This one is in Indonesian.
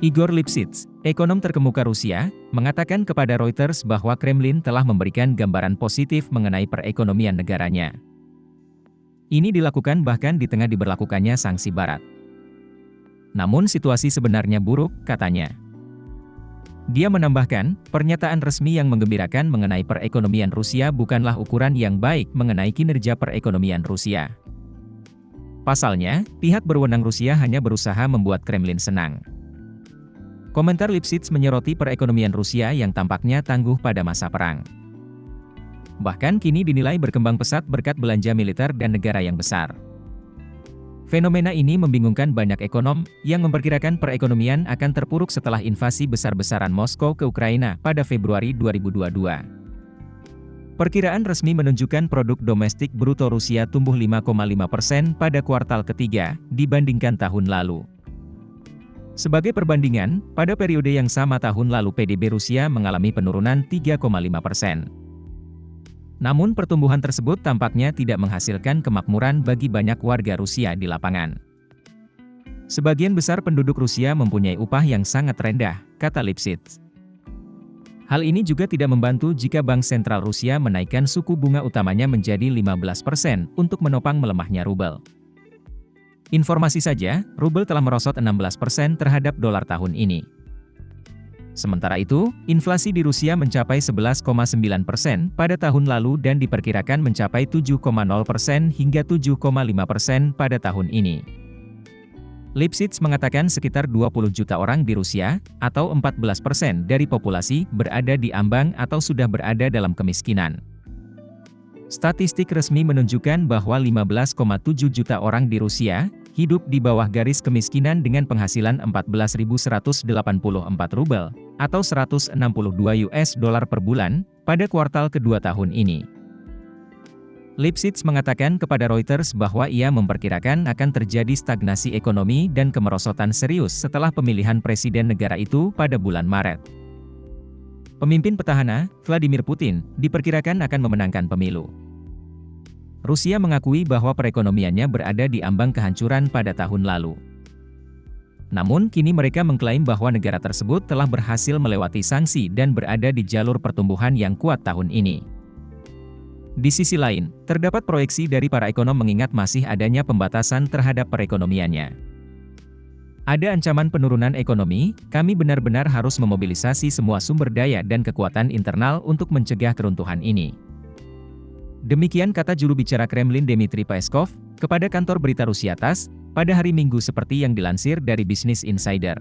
Igor Lipsitz, ekonom terkemuka Rusia, mengatakan kepada Reuters bahwa Kremlin telah memberikan gambaran positif mengenai perekonomian negaranya. Ini dilakukan bahkan di tengah diberlakukannya sanksi Barat. Namun situasi sebenarnya buruk, katanya. Dia menambahkan, pernyataan resmi yang menggembirakan mengenai perekonomian Rusia bukanlah ukuran yang baik mengenai kinerja perekonomian Rusia. Pasalnya, pihak berwenang Rusia hanya berusaha membuat Kremlin senang. Komentar Lipsitz menyoroti perekonomian Rusia yang tampaknya tangguh pada masa perang. Bahkan kini dinilai berkembang pesat berkat belanja militer dan negara yang besar. Fenomena ini membingungkan banyak ekonom, yang memperkirakan perekonomian akan terpuruk setelah invasi besar-besaran Moskow ke Ukraina pada Februari 2022. Perkiraan resmi menunjukkan produk domestik bruto Rusia tumbuh 5,5% pada kuartal ketiga, dibandingkan tahun lalu. Sebagai perbandingan, pada periode yang sama tahun lalu PDB Rusia mengalami penurunan 3,5%. Namun pertumbuhan tersebut tampaknya tidak menghasilkan kemakmuran bagi banyak warga Rusia di lapangan. Sebagian besar penduduk Rusia mempunyai upah yang sangat rendah, kata Lipsitz. Hal ini juga tidak membantu jika Bank Sentral Rusia menaikkan suku bunga utamanya menjadi 15% untuk menopang melemahnya rubel. Informasi saja, rubel telah merosot 16% terhadap dolar tahun ini. Sementara itu, inflasi di Rusia mencapai 11,9% pada tahun lalu dan diperkirakan mencapai 7,0% hingga 7,5% pada tahun ini. Lipsitz mengatakan sekitar 20 juta orang di Rusia, atau 14% dari populasi, berada di ambang atau sudah berada dalam kemiskinan. Statistik resmi menunjukkan bahwa 15,7 juta orang di Rusia hidup di bawah garis kemiskinan dengan penghasilan 14.184 rubel, atau 162 US dollar per bulan, pada kuartal kedua tahun ini. Lipsitz mengatakan kepada Reuters bahwa ia memperkirakan akan terjadi stagnasi ekonomi dan kemerosotan serius setelah pemilihan presiden negara itu pada bulan Maret. Pemimpin petahana, Vladimir Putin, diperkirakan akan memenangkan pemilu. Rusia mengakui bahwa perekonomiannya berada di ambang kehancuran pada tahun lalu. Namun kini mereka mengklaim bahwa negara tersebut telah berhasil melewati sanksi dan berada di jalur pertumbuhan yang kuat tahun ini. Di sisi lain, terdapat proyeksi dari para ekonom mengingat masih adanya pembatasan terhadap perekonomiannya. Ada ancaman penurunan ekonomi, kami benar-benar harus memobilisasi semua sumber daya dan kekuatan internal untuk mencegah keruntuhan ini. Demikian kata juru bicara Kremlin Dmitry Peskov, kepada kantor berita Rusia TASS, pada hari Minggu seperti yang dilansir dari Business Insider.